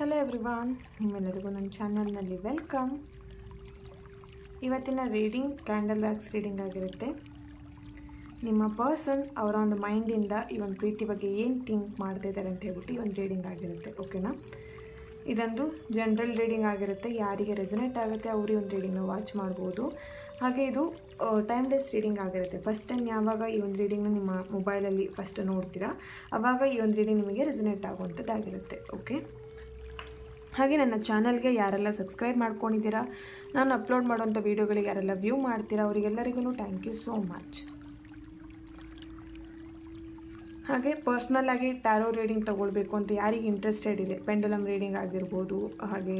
Hello everyone, ನಿಮ್ಮೆಲ್ಲರಿಗೂ ನನ್ನ ಚಾನಲ್ನಲ್ಲಿ ವೆಲ್ಕಮ್. ಇವತ್ತಿನ ರೀಡಿಂಗ್ ಕ್ಯಾಂಡಲ್ ವ್ಯಾಕ್ಸ್ ರೀಡಿಂಗ್ ಆಗಿರುತ್ತೆ. ನಿಮ್ಮ ಪರ್ಸನ್ ಅವರ ಒಂದು ಮೈಂಡಿಂದ ಈ ಒಂದು ಪ್ರೀತಿ ಬಗ್ಗೆ ಏನು ಥಿಂಕ್ ಮಾಡ್ತಾ ಇದ್ದಾರೆ ಅಂತ ಹೇಳ್ಬಿಟ್ಟು ಈ ಒಂದು ರೀಡಿಂಗ್ ಆಗಿರುತ್ತೆ. ಓಕೆನಾ? ಇದೊಂದು ಜನರಲ್ ರೀಡಿಂಗ್ ಆಗಿರುತ್ತೆ. ಯಾರಿಗೆ ರೆಸೊನೇಟ್ ಆಗುತ್ತೆ ಅವರು ಈ ಒಂದು ರೀಡಿಂಗ್ನ ವಾಚ್ ಮಾಡ್ಬೋದು. ಹಾಗೆ ಇದು ಟೈಮ್ಲೆಸ್ ರೀಡಿಂಗ್ ಆಗಿರುತ್ತೆ. ಫಸ್ಟ್ ಟೈಮ್ ಯಾವಾಗ ಈ ಒಂದು ರೀಡಿಂಗ್ನ ನಿಮ್ಮ ಮೊಬೈಲಲ್ಲಿ ಫಸ್ಟ್ ನೋಡ್ತೀರಾ ಆವಾಗ ಈ ಒಂದು ರೀಡಿಂಗ್ ನಿಮಗೆ ರೆಸೊನೇಟ್ ಆಗುವಂಥದ್ದಾಗಿರುತ್ತೆ. ಓಕೆ, ಹಾಗೆ ನನ್ನ ಚಾನಲ್ಗೆ ಯಾರೆಲ್ಲ ಸಬ್ಸ್ಕ್ರೈಬ್ ಮಾಡ್ಕೊಂಡಿದ್ದೀರಾ, ನಾನು ಅಪ್ಲೋಡ್ ಮಾಡೋಂಥ ವೀಡಿಯೋಗಳಿಗೆ ಯಾರೆಲ್ಲ ವ್ಯೂ ಮಾಡ್ತೀರಾ ಅವರಿಗೆಲ್ಲರಿಗೂ ಥ್ಯಾಂಕ್ ಯು ಸೋ ಮಚ್. ಹಾಗೆ ಪರ್ಸ್ನಲ್ ಆಗಿ ಟ್ಯಾರೋ ರೀಡಿಂಗ್ ತೊಗೊಳ್ಬೇಕು ಅಂತ ಯಾರಿಗೆ ಇಂಟ್ರೆಸ್ಟೆಡ್ ಇದೆ, ಪೆಂಡುಲಮ್ ರೀಡಿಂಗ್ ಆಗಿರ್ಬೋದು, ಹಾಗೆ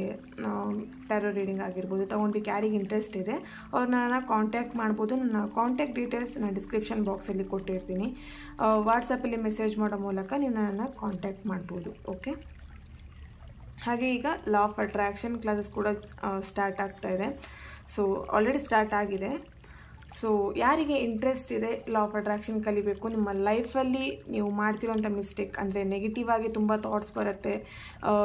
ಟ್ಯಾರೋ ರೀಡಿಂಗ್ ಆಗಿರ್ಬೋದು, ತೊಗೊಂಡಿಕ್ಕೆ ಯಾರಿಗೆ ಇಂಟ್ರೆಸ್ಟ್ ಇದೆ ಅವ್ರನ್ನ ಕಾಂಟ್ಯಾಕ್ಟ್ ಮಾಡ್ಬೋದು. ನನ್ನ ಕಾಂಟ್ಯಾಕ್ಟ್ ಡೀಟೇಲ್ಸ್ ನಾನು ಡಿಸ್ಕ್ರಿಪ್ಷನ್ ಬಾಕ್ಸಲ್ಲಿ ಕೊಟ್ಟಿರ್ತೀನಿ. ವಾಟ್ಸಪ್ಪಲ್ಲಿ ಮೆಸೇಜ್ ಮಾಡೋ ಮೂಲಕ ನೀವು ನನ್ನನ್ನು ಕಾಂಟ್ಯಾಕ್ಟ್ ಮಾಡ್ಬೋದು. ಓಕೆ, ಹಾಗೆ ಈಗ ಲಾ ಆಫ್ ಅಟ್ರಾಕ್ಷನ್ ಕ್ಲಾಸಸ್ ಕೂಡ ಸ್ಟಾರ್ಟ್ ಆಗ್ತಾ ಇದೆ. ಸೊ ಆಲ್ರೆಡಿ ಸ್ಟಾರ್ಟ್ ಆಗಿದೆ. ಸೊ ಯಾರಿಗೆ ಇಂಟ್ರೆಸ್ಟ್ ಇದೆ ಲಾ ಆಫ್ ಅಟ್ರಾಕ್ಷನ್ ಕಲಿಬೇಕು, ನಿಮ್ಮ ಲೈಫಲ್ಲಿ ನೀವು ಮಾಡ್ತಿರೋಂಥ ಮಿಸ್ಟೇಕ್ ಅಂದರೆ ನೆಗೆಟಿವ್ ಆಗಿ ತುಂಬ ಥಾಟ್ಸ್ ಬರುತ್ತೆ,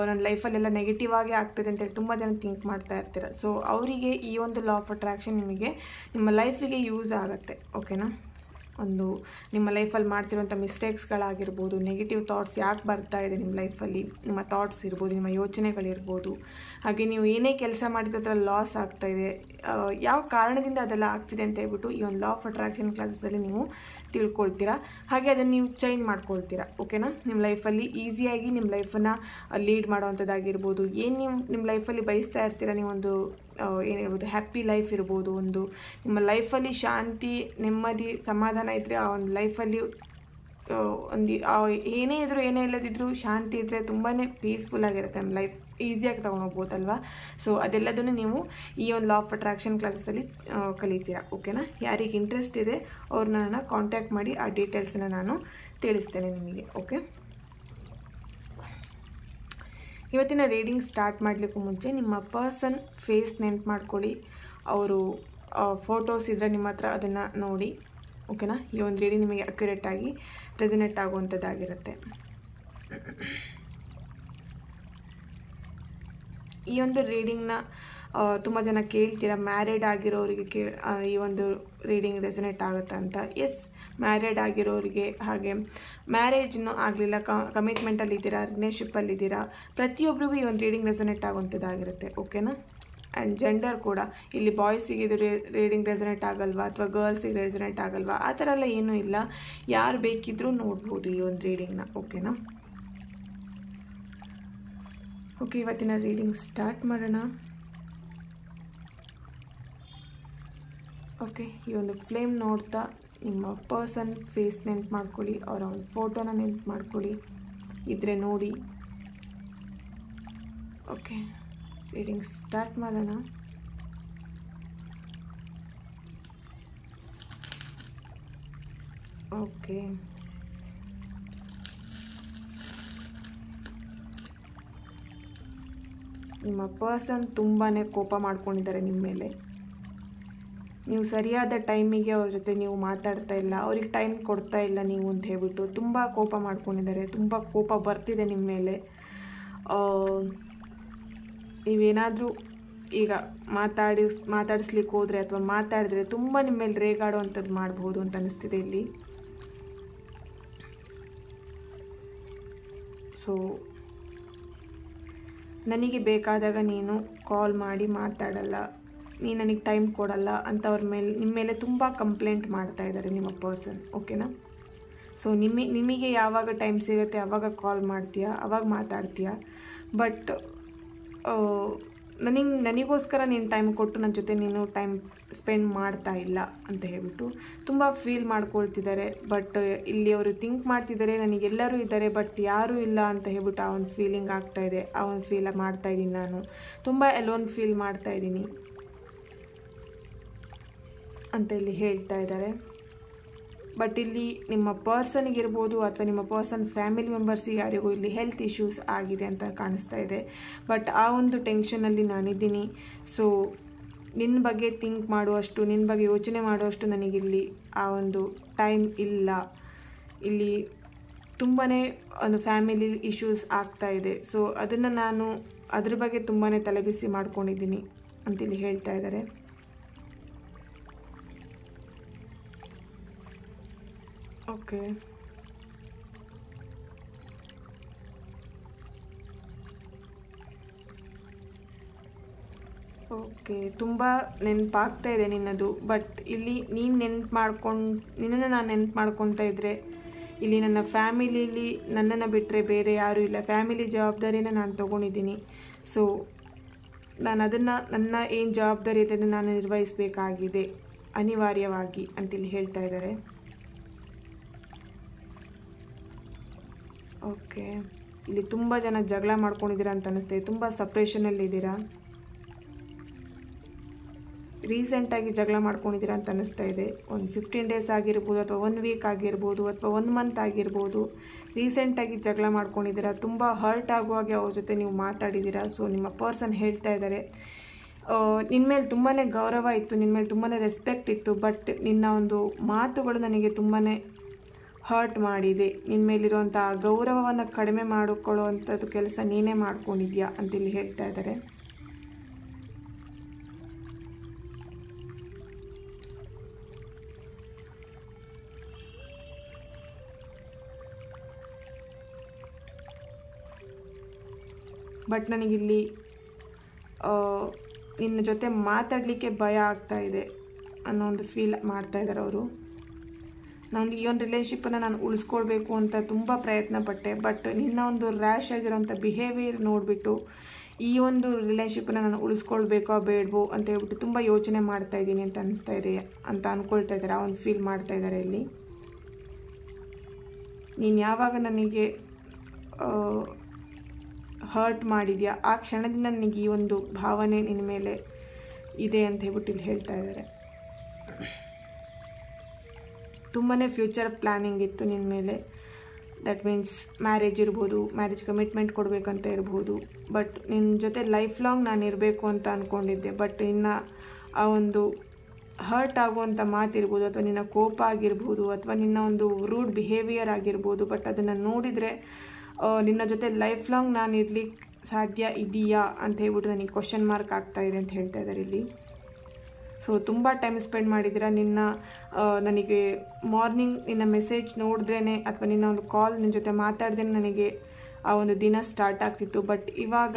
ನನ್ನ ಲೈಫಲ್ಲೆಲ್ಲ ನೆಗೆಟಿವ್ ಆಗಿ ಆಗ್ತದೆ ಅಂತೇಳಿ ತುಂಬ ಜನ ಥಿಂಕ್ ಮಾಡ್ತಾ ಇರ್ತೀರ. ಸೊ ಅವರಿಗೆ ಈ ಒಂದು ಲಾ ಆಫ್ ಅಟ್ರಾಕ್ಷನ್ ನಿಮಗೆ ನಿಮ್ಮ ಲೈಫಿಗೆ ಯೂಸ್ ಆಗುತ್ತೆ. ಓಕೆನಾ? ಒಂದು ನಿಮ್ಮ ಲೈಫಲ್ಲಿ ಮಾಡ್ತಿರೋಂಥ ಮಿಸ್ಟೇಕ್ಸ್ಗಳಾಗಿರ್ಬೋದು, ನೆಗೆಟಿವ್ ಥಾಟ್ಸ್ ಯಾಕೆ ಬರ್ತಾ ಇದೆ ನಿಮ್ಮ ಲೈಫಲ್ಲಿ, ನಿಮ್ಮ ಥಾಟ್ಸ್ ಇರ್ಬೋದು, ನಿಮ್ಮ ಯೋಚನೆಗಳಿರ್ಬೋದು, ಹಾಗೆ ನೀವು ಏನೇ ಕೆಲಸ ಮಾಡಿದ ಹತ್ರ ಲಾಸ್ ಆಗ್ತಾಯಿದೆ, ಯಾವ ಕಾರಣದಿಂದ ಅದೆಲ್ಲ ಆಗ್ತಿದೆ ಅಂತ ಹೇಳ್ಬಿಟ್ಟು ಈ ಒಂದು ಲಾ ಆಫ್ ಅಟ್ರಾಕ್ಷನ್ ಕ್ಲಾಸಸ್ಸಲ್ಲಿ ನೀವು ತಿಳ್ಕೊಳ್ತೀರಾ. ಹಾಗೆ ಅದನ್ನು ನೀವು ಚೇಂಜ್ ಮಾಡ್ಕೊಳ್ತೀರಾ. ಓಕೆನಾ? ನಿಮ್ಮ ಲೈಫಲ್ಲಿ ಈಸಿಯಾಗಿ ನಿಮ್ಮ ಲೈಫನ್ನು ಲೀಡ್ ಮಾಡೋವಂಥದ್ದಾಗಿರ್ಬೋದು, ಏನು ನೀವು ನಿಮ್ಮ ಲೈಫಲ್ಲಿ ಬಯಸ್ತಾ ಇರ್ತೀರ, ನೀವೊಂದು ಏನು ಹೇಳ್ಬೋದು ಹ್ಯಾಪಿ ಲೈಫ್ ಇರ್ಬೋದು, ಒಂದು ನಿಮ್ಮ ಲೈಫಲ್ಲಿ ಶಾಂತಿ, ನೆಮ್ಮದಿ, ಸಮಾಧಾನ ಇದ್ದರೆ ಆ ಒಂದು ಲೈಫಲ್ಲಿ ಒಂದು ಏನೇ ಇದ್ದರೂ ಏನೇ ಇಲ್ಲದಿದ್ದರೂ ಶಾಂತಿ ಇದ್ದರೆ ತುಂಬಾ ಪೀಸ್ಫುಲ್ ಆಗಿರುತ್ತೆ ನಮ್ಮ ಲೈಫ್, ಈಸಿಯಾಗಿ ತೊಗೊಂಡೋಗ್ಬೋದಲ್ವಾ. ಸೊ ಅದೆಲ್ಲದನ್ನು ನೀವು ಈ ಒಂದು ಲಾ ಆಫ್ ಅಟ್ರಾಕ್ಷನ್ ಕ್ಲಾಸಸ್ಸಲ್ಲಿ ಕಲಿತೀರಾ. ಓಕೆನಾ? ಯಾರಿಗೆ ಇಂಟ್ರೆಸ್ಟ್ ಇದೆ ಅವ್ರನ್ನ ಕಾಂಟ್ಯಾಕ್ಟ್ ಮಾಡಿ ಆ ಡೀಟೇಲ್ಸನ್ನ ನಾನು ತಿಳಿಸ್ತೇನೆ ನಿಮಗೆ. ಓಕೆ, ಇವತ್ತಿನ ರೀಡಿಂಗ್ ಸ್ಟಾರ್ಟ್ ಮಾಡಲಿಕ್ಕೂ ಮುಂಚೆ ನಿಮ್ಮ ಪರ್ಸನ್ ಫೇಸ್ ನೆನ್ಪು ಮಾಡ್ಕೊಳ್ಳಿ. ಅವರು ಫೋಟೋಸ್ ಇದ್ದರೆ ನಿಮ್ಮ ಹತ್ರ ಅದನ್ನು ನೋಡಿ. ಓಕೆನಾ? ಈ ಒಂದು ರೀಡಿಂಗ್ ನಿಮಗೆ ಅಕ್ಯುರೇಟಾಗಿ ರೆಸೊನೇಟ್ ಆಗುವಂಥದ್ದಾಗಿರುತ್ತೆ. ಈ ಒಂದು ರೀಡಿಂಗ್ನ ತುಂಬ ಜನ ಕೇಳ್ತೀರಾ, ಮ್ಯಾರಿಡ್ ಆಗಿರೋರಿಗೆ ಈ ಒಂದು ರೀಡಿಂಗ್ ರೆಸೊನೇಟ್ ಆಗುತ್ತಾ ಅಂತ. ಎಸ್, ಮ್ಯಾರಿಡ್ ಆಗಿರೋರಿಗೆ, ಹಾಗೆ ಮ್ಯಾರೇಜ್ನೂ ಆಗಲಿಲ್ಲ, ಕಮಿಟ್ಮೆಂಟಲ್ಲಿದ್ದೀರಾ, ರಿಲೇಷನ್ಶಿಪ್ಪಲ್ಲಿದ್ದೀರಾ, ಪ್ರತಿಯೊಬ್ಬರಿಗೂ ಈ ಒಂದು ರೀಡಿಂಗ್ ರೆಸೊನೇಟ್ ಆಗುವಂಥದ್ದಾಗಿರುತ್ತೆ. ಓಕೆನಾ? ಆ್ಯಂಡ್ ಜೆಂಡರ್ ಕೂಡ, ಇಲ್ಲಿ ಬಾಯ್ಸಿಗೆ ಇದು ರೀಡಿಂಗ್ ರೆಸೊನೇಟ್ ಆಗಲ್ವಾ ಅಥವಾ ಗರ್ಲ್ಸಿಗೆ ರೆಸೊನೇಟ್ ಆಗಲ್ವಾ ಆ ಥರ ಎಲ್ಲ ಏನೂ ಇಲ್ಲ, ಯಾರು ಬೇಕಿದ್ದರೂ ನೋಡ್ಬೋದು ಈ ಒಂದು ರೀಡಿಂಗ್ನ. ಓಕೆನಾ? ಓಕೆ, ಇವತ್ತಿನ ರೀಡಿಂಗ್ ಸ್ಟಾರ್ಟ್ ಮಾಡೋಣ. ಓಕೆ, ಈ ಒಂದು ಫ್ಲೇಮ್ ನೋಡ್ತಾ ನಿಮ್ಮ ಪರ್ಸನ್ ಫೇಸ್ ನೆನ್ಪು ಮಾಡ್ಕೊಳ್ಳಿ, ಅವರ ಒಂದು ಫೋಟೋನ ನೆನ್ಪು ಮಾಡ್ಕೊಳ್ಳಿ, ಇದ್ರೆ ನೋಡಿ. ಓಕೆ, ರೀಡಿಂಗ್ ಸ್ಟಾರ್ಟ್ ಮಾಡೋಣ. ಓಕೆ, ನಿಮ್ಮ ಪರ್ಸನ್ ತುಂಬಾ ಕೋಪ ಮಾಡ್ಕೊಂಡಿದ್ದಾರೆ ನಿಮ್ಮ ಮೇಲೆ. ನೀವು ಸರಿಯಾದ ಟೈಮಿಗೆ ಅವ್ರ ಜೊತೆ ನೀವು ಮಾತಾಡ್ತಾ ಇಲ್ಲ, ಅವ್ರಿಗೆ ಟೈಮ್ ಕೊಡ್ತಾ ಇಲ್ಲ ನೀವು ಅಂತ ಹೇಳ್ಬಿಟ್ಟು ತುಂಬ ಕೋಪ ಮಾಡ್ಕೊಂಡಿದ್ದಾರೆ, ತುಂಬ ಕೋಪ ಬರ್ತಿದೆ ನಿಮ್ಮ ಮೇಲೆ. ನೀವೇನಾದರೂ ಈಗ ಮಾತಾಡಿಸ್ಲಿಕ್ಕೆ ಹೋದರೆ ಅಥವಾ ಮಾತಾಡಿದ್ರೆ ತುಂಬ ನಿಮ್ಮ ಮೇಲೆ ರೇಗಾಡುವಂಥದ್ದು ಮಾಡ್ಬೋದು ಅಂತ ಅನಿಸ್ತಿದೆ ಇಲ್ಲಿ. ಸೊ ನನಗೆ ಬೇಕಾದಾಗ ನೀನು ಕಾಲ್ ಮಾಡಿ ಮಾತಾಡಲ್ಲ, ನೀನು ನನಗೆ ಟೈಮ್ ಕೊಡಲ್ಲ ಅಂತ ಅವ್ರ ಮೇಲೆ, ನಿಮ್ಮ ಮೇಲೆ ತುಂಬ ಕಂಪ್ಲೇಂಟ್ ಮಾಡ್ತಾ ಇದ್ದಾರೆ ನಿಮ್ಮ ಪರ್ಸನ್. ಓಕೆನಾ? ಸೊ ನಿಮಗೆ ಯಾವಾಗ ಟೈಮ್ ಸಿಗುತ್ತೆ ಆವಾಗ ಕಾಲ್ ಮಾಡ್ತೀಯಾ, ಆವಾಗ ಮಾತಾಡ್ತೀಯಾ, ಬಟ್ ನನಗೋಸ್ಕರ ನೀನು ಟೈಮ್ ಕೊಟ್ಟು ನನ್ನ ಜೊತೆ ನೀನು ಟೈಮ್ ಸ್ಪೆಂಡ್ ಮಾಡ್ತಾ ಇಲ್ಲ ಅಂತ ಹೇಳ್ಬಿಟ್ಟು ತುಂಬ ಫೀಲ್ ಮಾಡ್ಕೊಳ್ತಿದ್ದಾರೆ. ಬಟ್ ಇಲ್ಲಿ ಅವರು ಥಿಂಕ್ ಮಾಡ್ತಿದ್ದಾರೆ, ನನಗೆಲ್ಲರೂ ಇದ್ದಾರೆ ಬಟ್ ಯಾರೂ ಇಲ್ಲ ಅಂತ ಹೇಳ್ಬಿಟ್ಟು ಆ ಒಂದು ಫೀಲಿಂಗ್ ಆಗ್ತಾಯಿದೆ, ಆ ಒಂದು ಫೀಲ್ ಮಾಡ್ತಾಯಿದ್ದೀನಿ, ನಾನು ತುಂಬ ಎಲೋನ್ ಫೀಲ್ ಮಾಡ್ತಾಯಿದ್ದೀನಿ ಅಂತ ಇಲ್ಲಿ ಹೇಳ್ತಾ ಇದ್ದಾರೆ. ಬಟ್ ಇಲ್ಲಿ ನಿಮ್ಮ ಪರ್ಸನ್ಗಿರ್ಬೋದು ಅಥವಾ ನಿಮ್ಮ ಪರ್ಸನ್ ಫ್ಯಾಮಿಲಿ ಮೆಂಬರ್ಸಿಗೆ ಯಾರಿಗೂ ಇಲ್ಲಿ ಹೆಲ್ತ್ ಇಶ್ಯೂಸ್ ಆಗಿದೆ ಅಂತ ಕಾಣಿಸ್ತಾ ಇದೆ. ಬಟ್ ಆ ಒಂದು ಟೆನ್ಷನಲ್ಲಿ ನಾನಿದ್ದೀನಿ. ಸೊ ನಿನ್ನ ಬಗ್ಗೆ ಥಿಂಕ್ ಮಾಡುವಷ್ಟು, ನಿನ್ನ ಬಗ್ಗೆ ಯೋಚನೆ ಮಾಡುವಷ್ಟು ನನಗಿಲ್ಲಿ ಆ ಒಂದು ಟೈಮ್ ಇಲ್ಲ. ಇಲ್ಲಿ ತುಂಬಾ ಒಂದು ಫ್ಯಾಮಿಲಿ ಇಶ್ಯೂಸ್ ಆಗ್ತಾ ಇದೆ. ಸೊ ಅದನ್ನು ನಾನು ಅದ್ರ ಬಗ್ಗೆ ತುಂಬಾ ತಲೆಬಿಸಿ ಮಾಡ್ಕೊಂಡಿದ್ದೀನಿ ಅಂತೇಳಿ ಹೇಳ್ತಾ ಇದ್ದಾರೆ. ಓಕೆ, ಓಕೆ, ತುಂಬ ನೆನಪಾಗ್ತಾ ಇದೆ ನಿನ್ನದು. ಬಟ್ ಇಲ್ಲಿ ನೀನು ನಿನ್ನನ್ನು ನಾನು ನೆನಪು ಮಾಡ್ಕೊತಾ ಇದ್ದರೆ ಇಲ್ಲಿ ನನ್ನ ಫ್ಯಾಮಿಲೀಲಿ ನನ್ನನ್ನು ಬಿಟ್ಟರೆ ಬೇರೆ ಯಾರೂ ಇಲ್ಲ. ಫ್ಯಾಮಿಲಿ ಜವಾಬ್ದಾರಿನ ನಾನು ತೊಗೊಂಡಿದ್ದೀನಿ. ಸೊ ನಾನು ಅದನ್ನು ನನ್ನ ಏನು ಜವಾಬ್ದಾರಿ ಇದೆ ಅದನ್ನು ನಾನು ನಿರ್ವಹಿಸಬೇಕಾಗಿದೆ ಅನಿವಾರ್ಯವಾಗಿ ಅಂತೇಳಿ ಹೇಳ್ತಾ ಇದ್ದಾರೆ. ಓಕೆ, ಇಲ್ಲಿ ತುಂಬ ಜನ ಜಗಳ ಮಾಡ್ಕೊಂಡಿದ್ದೀರಾ ಅಂತ ಅನ್ನಿಸ್ತಾ ಇದೆ. ತುಂಬ ಸಪ್ರೇಷನಲ್ಲಿದ್ದೀರಾ, ರೀಸೆಂಟಾಗಿ ಜಗಳ ಮಾಡ್ಕೊಂಡಿದ್ದೀರಾ ಅಂತ ಅನ್ನಿಸ್ತಾ ಇದೆ. ಒಂದು 15 ಡೇಸ್ ಆಗಿರ್ಬೋದು, ಅಥವಾ 1 ವೀಕ್ ಆಗಿರ್ಬೋದು, ಅಥವಾ 1 ಮಂತ್ ಆಗಿರ್ಬೋದು. ರೀಸೆಂಟಾಗಿ ಜಗಳ ಮಾಡ್ಕೊಂಡಿದ್ದೀರಾ, ತುಂಬ ಹರ್ಟ್ ಆಗುವಾಗೆ ಅವ್ರ ಜೊತೆ ನೀವು ಮಾತಾಡಿದ್ದೀರಾ. ಸೊ ನಿಮ್ಮ ಪರ್ಸನ್ ಹೇಳ್ತಾ ಇದ್ದಾರೆ ನಿನ್ನ ಮೇಲೆ ತುಂಬಾ ಗೌರವ ಇತ್ತು, ನಿನ್ನ ಮೇಲೆ ತುಂಬಾ ರೆಸ್ಪೆಕ್ಟ್ ಇತ್ತು. ಬಟ್ ನಿನ್ನ ಒಂದು ಮಾತುಗಳು ನನಗೆ ತುಂಬಾ ಹರ್ಟ್ ಮಾಡಿದೆ. ನಿನ್ನ ಮೇಲಿರುವಂಥ ಗೌರವವನ್ನು ಕಡಿಮೆ ಮಾಡಿಕೊಳ್ಳೋ ಅಂಥದ್ದು ಕೆಲಸ ನೀನೇ ಮಾಡ್ಕೊಂಡಿದ್ಯಾ ಅಂತೇಳಿ ಹೇಳ್ತಾ ಇದ್ದಾರೆ. ಬಟ್ ನನಗಿಲ್ಲಿ ನಿನ್ನ ಜೊತೆ ಮಾತಾಡಲಿಕ್ಕೆ ಭಯ ಆಗ್ತಾ ಇದೆ ಅನ್ನೋ ಒಂದು ಫೀಲ್ ಮಾಡ್ತಾ ಇದ್ದಾರೆ ಅವರು. ಈ ಒಂದು ರಿಲೇಷನ್ಶಿಪ್ಪನ್ನು ನಾನು ಉಳಿಸ್ಕೊಳ್ಬೇಕು ಅಂತ ತುಂಬ ಪ್ರಯತ್ನ ಪಟ್ಟೆ. ಬಟ್ ನಿನ್ನ ಒಂದು ರ್ಯಾಶ್ ಆಗಿರೋಂಥ ಬಿಹೇವಿಯರ್ ನೋಡಿಬಿಟ್ಟು ಈ ಒಂದು ರಿಲೇಷನ್ಶಿಪ್ಪನ್ನು ನಾನು ಉಳಿಸ್ಕೊಳ್ಬೇಕೋ ಬೇಡವೋ ಅಂತ ಹೇಳ್ಬಿಟ್ಟು ತುಂಬ ಯೋಚನೆ ಮಾಡ್ತಾ ಇದ್ದೀನಿ ಅಂತ ಅನ್ನಿಸ್ತಾ ಇದೆ ಅಂತ ಅಂದ್ಕೊಳ್ತಾ ಇದ್ದಾರೆ. ಆ ಒಂದು ಫೀಲ್ ಮಾಡ್ತಾ ಇದ್ದಾರೆ ಇಲ್ಲಿ. ನೀನು ಯಾವಾಗ ನನಗೆ ಹರ್ಟ್ ಮಾಡಿದ್ಯಾ ಆ ಕ್ಷಣದಿಂದ ನನಗೆ ಈ ಒಂದು ಭಾವನೆ ನಿನ್ನ ಮೇಲೆ ಇದೆ ಅಂತ ಹೇಳ್ಬಿಟ್ಟು ಇಲ್ಲಿ ಹೇಳ್ತಾ ಇದ್ದಾರೆ. ತುಂಬಾ ಫ್ಯೂಚರ್ ಪ್ಲ್ಯಾನಿಂಗ್ ಇತ್ತು ನಿನ್ನ ಮೇಲೆ. ದಟ್ ಮೀನ್ಸ್ ಮ್ಯಾರೇಜ್ ಇರ್ಬೋದು, ಮ್ಯಾರೇಜ್ ಕಮಿಟ್ಮೆಂಟ್ ಕೊಡಬೇಕಂತ ಇರ್ಬೋದು. ಬಟ್ ನಿನ್ನ ಜೊತೆ ಲೈಫ್ ಲಾಂಗ್ ನಾನು ಇರಬೇಕು ಅಂತ ಅಂದ್ಕೊಂಡಿದ್ದೆ. ಬಟ್ ನಿನ್ನ ಆ ಒಂದು ಹರ್ಟ್ ಆಗುವಂಥ ಮಾತಿರ್ಬೋದು, ಅಥವಾ ನಿನ್ನ ಕೋಪ ಆಗಿರ್ಬೋದು, ಅಥವಾ ನಿನ್ನ ಒಂದು ರೂಡ್ ಬಿಹೇವಿಯರ್ ಆಗಿರ್ಬೋದು. ಬಟ್ ಅದನ್ನು ನೋಡಿದರೆ ನಿನ್ನ ಜೊತೆ ಲೈಫ್ ಲಾಂಗ್ ನಾನು ಇರ್ಲಿಕ್ಕೆ ಸಾಧ್ಯ ಇದೆಯಾ ಅಂತ ಹೇಳ್ಬಿಟ್ಟು ನನಗೆ ಕ್ವಶನ್ ಮಾರ್ಕ್ ಆಗ್ತಾ ಇದೆ ಅಂತ ಹೇಳ್ತಾ ಇದ್ದಾರೆ ಇಲ್ಲಿ. ಸೊ ತುಂಬ ಟೈಮ್ ಸ್ಪೆಂಡ್ ಮಾಡಿದ್ದೀರಾ. ನನಗೆ ಮಾರ್ನಿಂಗ್ ನಿನ್ನ ಮೆಸೇಜ್ ನೋಡಿದ್ರೇ ಅಥವಾ ನಿನ್ನ ಒಂದು ಕಾಲ್ ನಿನ್ನ ಜೊತೆ ಮಾತಾಡ್ದೇ ನನಗೆ ಆ ಒಂದು ದಿನ ಸ್ಟಾರ್ಟ್ ಆಗ್ತಿತ್ತು. ಬಟ್ ಇವಾಗ